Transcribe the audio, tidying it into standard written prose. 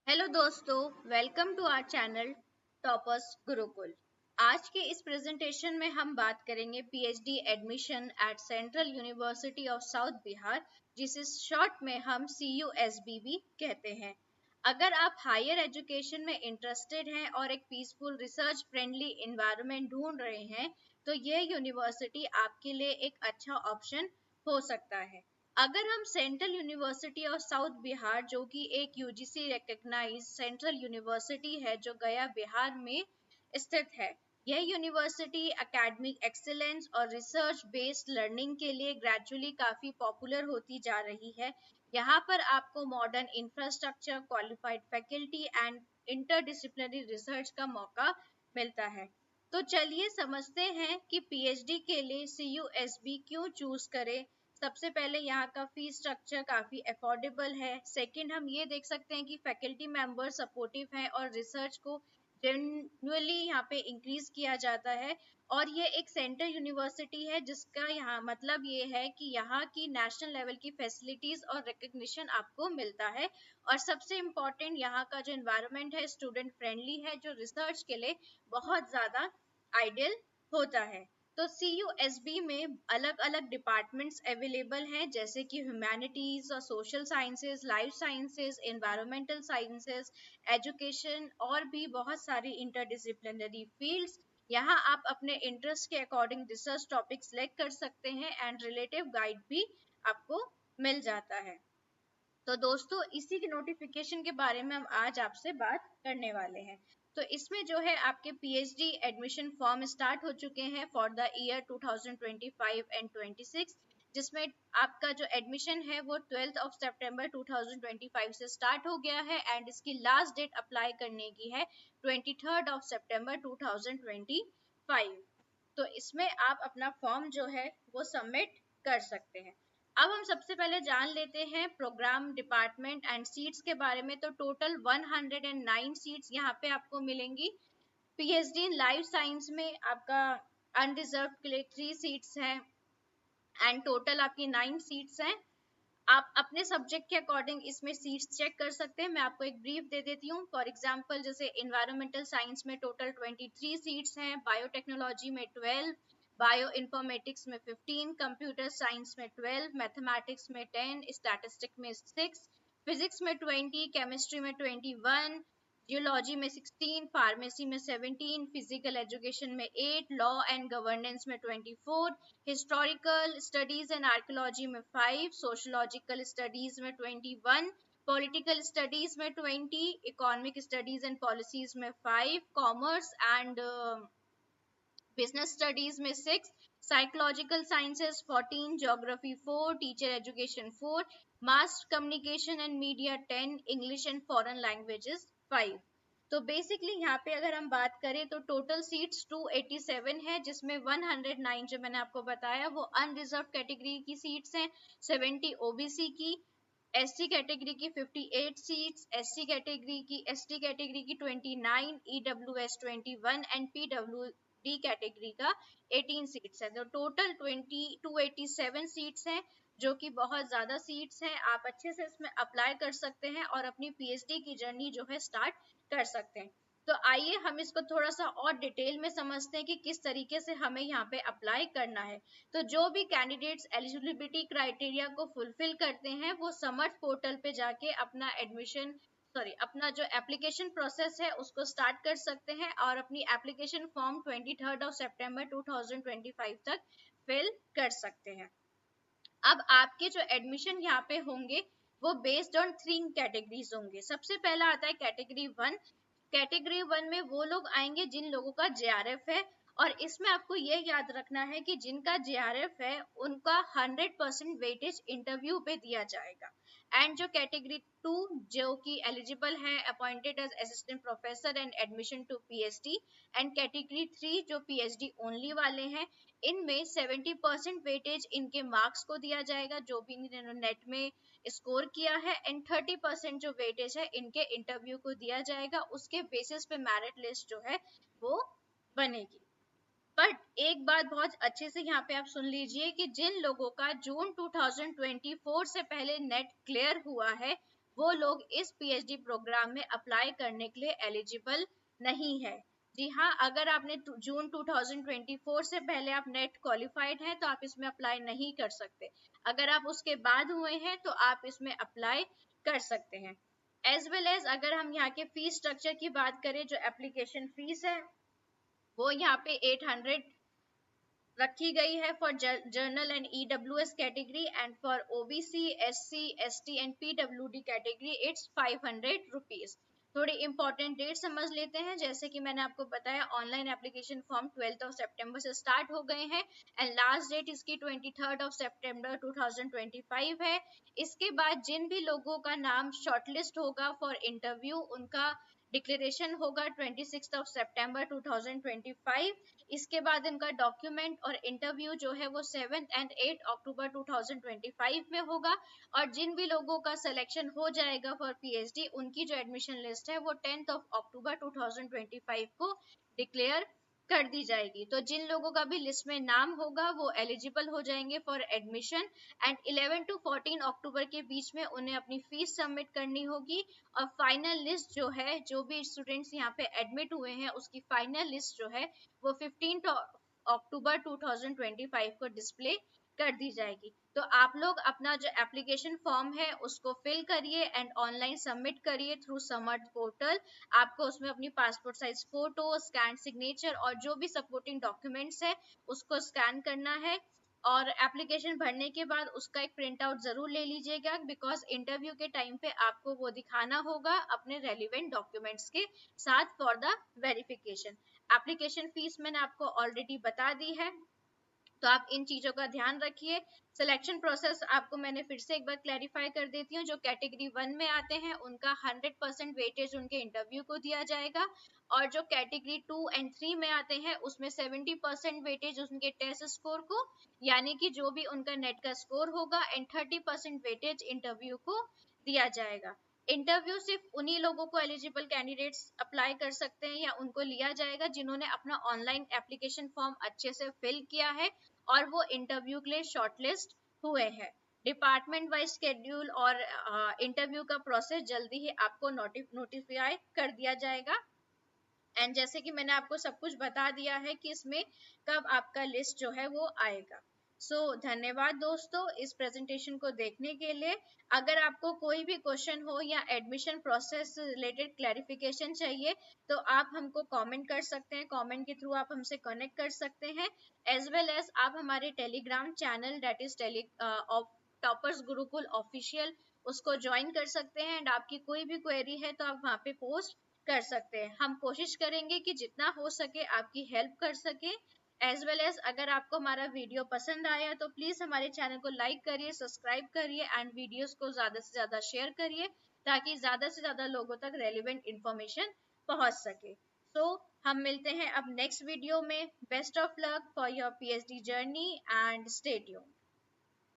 Hello दोस्तों, welcome to our channel toppers Gurukul. आज के इस प्रेजेंटेशन में हम बात करेंगे PhD admission at Central University of South Bihar, जिसे शॉर्ट में हम CUSB भी कहते हैं। अगर आप हायर एजुकेशन में इंटरेस्टेड हैं और एक पीसफुल रिसर्च फ्रेंडली एनवायरनमेंट ढूंढ रहे हैं, तो यह यूनिवर्सिटी आपके लिए एक अच्छा ऑप्शन हो सकता है। अगर हम central University of South Bihar, जो कि एक UGC रिकग्नाइज सेंट्रल यूनिवर्सिटी है जो गया बिहार में स्थित है, यह यूनिवर्सिटी एकेडमिक एक्सीलेंस और रिसर्च बेस्ड लर्निंग के लिए ग्रेजुअली काफी पॉपुलर होती जा रही है। यहाँ पर आपको modern infrastructure, qualified faculty and interdisciplinary research का मौका मिलता है। तो चलिए समझते हैं कि पीएचडी के लिए CUSB क्यों चूज करें। सबसे पहले यहाँ का फीस स्ट्रक्चर काफी अफोर्डेबल है। सेकंड, हम ये देख सकते हैं कि फैकल्टी मेंबर सपोर्टिव हैं और रिसर्च को जेन्युइनली यहाँ पे इंक्रीज किया जाता है। और ये एक सेंट्रल यूनिवर्सिटी है, जिसका यहाँ मतलब ये है कि यहाँ की नेशनल लेवल की फैसिलिटीज और रिकग्निशन आपको मिलता है। और सबसे इम्पोर्टेंट, यहाँ का जो एनवायरनमेंट है स्टूडेंट फ्रेंडली है, जो रिसर्च के लिए बहुत ज्यादा आइडियल होता है। तो CUSB में अलग अलग डिपार्टमेंट्स अवेलेबल हैं, जैसे कि ह्यूमैनिटीज और social sciences, life sciences, environmental sciences, education और भी बहुत सारी इंटरडिसिप्लिनरी फील्ड्स। यहाँ आप अपने इंटरेस्ट के अकॉर्डिंग रिसर्च टॉपिक सिलेक्ट कर सकते हैं एंड रिलेटिव गाइड भी आपको मिल जाता है। तो दोस्तों, इसी के नोटिफिकेशन के बारे में हम आज आपसे बात करने वाले हैं। तो इसमें जो है आपके पीएचडी एडमिशन फॉर्म स्टार्ट हो चुके हैं फॉर द ईयर 2025 एंड 26, जिसमें आपका जो एडमिशन है वो 12 सितंबर 2025 से स्टार्ट हो गया है एंड इसकी लास्ट डेट अप्लाई करने की है 23 सितंबर 2025। तो इसमें आप अपना फॉर्म जो है वो सबमिट कर सकते हैं। अब हम सबसे पहले जान लेते हैं प्रोग्राम, डिपार्टमेंट एंड सीट्स के बारे में। तो टोटल 109 सीट्स यहाँ पे आपको मिलेंगी। पीएचडी इन लाइफ साइंस में आपका अनरिजर्व के लिए 3 सीट्स हैं एंड टोटल आपकी 9 सीट्स हैं। आप अपने सब्जेक्ट के अकॉर्डिंग इसमें सीट्स चेक कर सकते हैं। मैं आपको एक ब्रीफ दे देती हूँ। फॉर एग्जांपल, जैसे एनवायरमेंटल साइंस में टोटल 23 सीट्स हैं, बायोटेक्नोलॉजी में 12, बायो इन्फॉर्मेटिक्स में 15, कंप्यूटर साइंस में 12, मैथमेटिक्स में 10, स्टैटिस्टिक्स में 6, फिजिक्स में 20, केमिस्ट्री में 21, जियोलॉजी में 16, फार्मेसी में 17, फिजिकल एजुकेशन में 8, लॉ एंड गवर्नेंस में 24, हिस्टोरिकल स्टडीज एंड आर्कियोलॉजी में 5, सोशोलॉजिकल स्टडीज में 21, पॉलिटिकल स्टडीज में 20, इकोनॉमिक स्टडीज एंड पॉलिसीज में 5, कॉमर्स एंड बिजनेस स्टडीज में 6, psychological sciences 14, geography 4, teacher education 4, mass communication and media 10, English and foreign languages 5। तो basically यहाँ पे अगर हम बात करें तो टोटल सीट्स 287 है, जिसमें 109 जो मैंने आपको बताया वो अनरिजर्व कैटेगरी की सीट्स हैं, 70 ओबीसी की, एससी कैटेगरी की 58 सीट्स, एससी कैटेगरी की एसटी कैटेगरी की 29, ईडब्ल्यूएस 21 एंड पीडब्ल्यूडी कैटेगरी का 18 सीट्स है। तो टोटल 287 सीट्स हैं, जो कि बहुत ज्यादा सीट्स हैं। आप अच्छे से इसमें अप्लाई कर सकते हैं और अपनी पीएचडी की जर्नी जो है स्टार्ट कर सकते हैं। तो आइए हम इसको थोड़ा सा और डिटेल में समझते हैं कि किस तरीके से हमें यहाँ पे अप्लाई करना है। तो जो भी कैंडिडेट्स एलिजिबिलिटी क्राइटेरिया को फुलफिल करते हैं, वो समर्थ पोर्टल पे जाके अपना जो एप्लीकेशन प्रोसेस है उसको स्टार्ट कर सकते हैं और अपनी एप्लीकेशन फॉर्म 23 सितंबर 2025 तक फिल कर सकते हैं। अब आपके जो एडमिशन यहाँ पे होंगे वो बेस्ड ऑन 3 कैटेगरीज होंगे। सबसे पहला आता है कैटेगरी 1। कैटेगरी 1 में वो लोग आएंगे जिन लोगों का जेआरएफ है, और इसमें आपको ये याद रखना है कि जिनका जेआरएफ है उनका 100% वेटेज इंटरव्यू पे दिया जाएगा। एंड जो कैटेगरी 2 जो कि एलिजिबल है appointed as assistant professor and admission to PhD, and category 3 जो पीएचडी ओनली वाले हैं, इनमें 70% वेटेज इनके मार्क्स को दिया जाएगा जो भी इन्होंने नेट में स्कोर किया है, एंड 30% जो वेटेज है इनके इंटरव्यू को दिया जाएगा। उसके बेसिस पे मेरिट लिस्ट जो है वो बनेगी। बट एक बात बहुत अच्छे से यहाँ पे आप सुन लीजिए कि जिन लोगों का जून 2024 से पहले नेट क्लियर हुआ है वो लोग इस पीएचडी प्रोग्राम में अप्लाई करने के लिए एलिजिबल नहीं है। जी हाँ, अगर आपने जून 2024 से पहले आप नेट क्वालिफाइड हैं तो आप इसमें अप्लाई नहीं कर सकते। अगर आप उसके बाद हुए हैं तो आप इसमें अप्लाई कर सकते हैं। एज वेल एज अगर हम यहाँ के फीस स्ट्रक्चर की बात करें, जो एप्लीकेशन फीस है वो यहाँ पे 800 रखी गई है for journal and EWS category, and for OBC, SC, ST and PWD category it's 500 rupees. थोड़ी इंपॉर्टेंट डेट समझ लेते हैं। जैसे कि मैंने आपको बताया, ऑनलाइन एप्लीकेशन फॉर्म 12 सितंबर से स्टार्ट हो गए हैं एंड लास्ट डेट इसकी 23 सितंबर 2025 है। इसके बाद जिन भी लोगों का नाम शॉर्टलिस्ट होगा फॉर इंटरव्यू, उनका डिक्लेरेशन होगा 26 सितंबर 2025। इसके बाद इनका डॉक्यूमेंट और इंटरव्यू जो है वो 7 एंड 8 अक्टूबर 2025 में होगा। और जिन भी लोगों का सिलेक्शन हो जाएगा फॉर पीएचडी, उनकी जो एडमिशन लिस्ट है वो 10 अक्टूबर 2025 को डिक्लेयर कर दी जाएगी। तो जिन लोगों का भी लिस्ट में नाम होगा वो एलिजिबल हो जाएंगे फॉर एडमिशन, एंड 11 to 14 अक्टूबर के बीच में उन्हें अपनी फीस सबमिट करनी होगी। और फाइनल लिस्ट जो है, जो भी स्टूडेंट्स यहाँ पे एडमिट हुए हैं उसकी फाइनल लिस्ट जो है वो 15 अक्टूबर 2025 को डिस्प्ले कर दी जाएगी। तो आप लोग अपना जो एप्लीकेशन फॉर्म है उसको फिल करिए एंड ऑनलाइन सबमिट करिए थ्रू समर्थ पोर्टल। आपको उसमें अपनी passport size photo, scan signature और जो भी सपोर्टिंग डॉक्यूमेंट्स है उसको स्कैन करना है। और एप्लीकेशन भरने के बाद उसका एक प्रिंट आउट जरूर ले लीजिएगा, बिकॉज इंटरव्यू के टाइम पे आपको वो दिखाना होगा अपने रेलिवेंट डॉक्यूमेंट्स के साथ for the verification. Application fees मैंने आपको ऑलरेडी बता दी है, तो आप इन चीजों का ध्यान रखिए। सिलेक्शन प्रोसेस आपको मैंने फिर से एक बार क्लैरिफाई कर देती हूँ। जो कैटेगरी 1 में आते हैं उनका 100% वेटेज उनके इंटरव्यू को दिया जाएगा, और जो कैटेगरी 2 एंड 3 में आते हैं उसमें 70% वेटेज उनके टेस्ट स्कोर को, यानी कि जो भी उनका नेट का स्कोर होगा, एंड 30% वेटेज इंटरव्यू को दिया जाएगा। इंटरव्यू सिर्फ उन्हीं लोगों को एलिजिबल कैंडिडेट्स अप्लाई कर सकते हैं या उनको लिया जाएगा जिन्होंने अपना ऑनलाइन एप्लीकेशन फॉर्म अच्छे से फिल किया है और वो इंटरव्यू के लिए शॉर्टलिस्ट हुए हैं। डिपार्टमेंट वाइज शेड्यूल और इंटरव्यू का प्रोसेस जल्दी ही आपको नोटिफाई कर दिया जाएगा। एंड जैसे कि मैंने आपको सब कुछ बता दिया है कि इसमें कब आपका लिस्ट जो है वो आएगा। धन्यवाद दोस्तों इस प्रेजेंटेशन को देखने के लिए। अगर आपको कोई भी क्वेश्चन हो या एडमिशन प्रोसेस से रिलेटेड क्लैरिफिकेशन चाहिए तो आप हमको कमेंट कर सकते हैं। कमेंट के थ्रू आप हमसे कनेक्ट कर सकते हैं। एज वेल एज आप हमारे Telegram channel that is toppers Gurukul official उसको ज्वाइन कर सकते हैं, एंड आपकी कोई भी क्वेरी है तो आप वहाँ पे पोस्ट कर सकते हैं। हम कोशिश करेंगे कि जितना हो सके आपकी हेल्प कर सके। एज वेल एज अगर आपको हमारा वीडियो पसंद आया तो प्लीज हमारे चैनल को लाइक करिए, सब्सक्राइब करिए एंड वीडियोस को ज्यादा से ज्यादा शेयर करिए ताकि ज्यादा से ज्यादा लोगों तक रेलिवेंट इंफॉर्मेशन पहुंच सके। हम मिलते हैं अब नेक्स्ट वीडियो में। Best of luck for your PhD journey and stay tuned.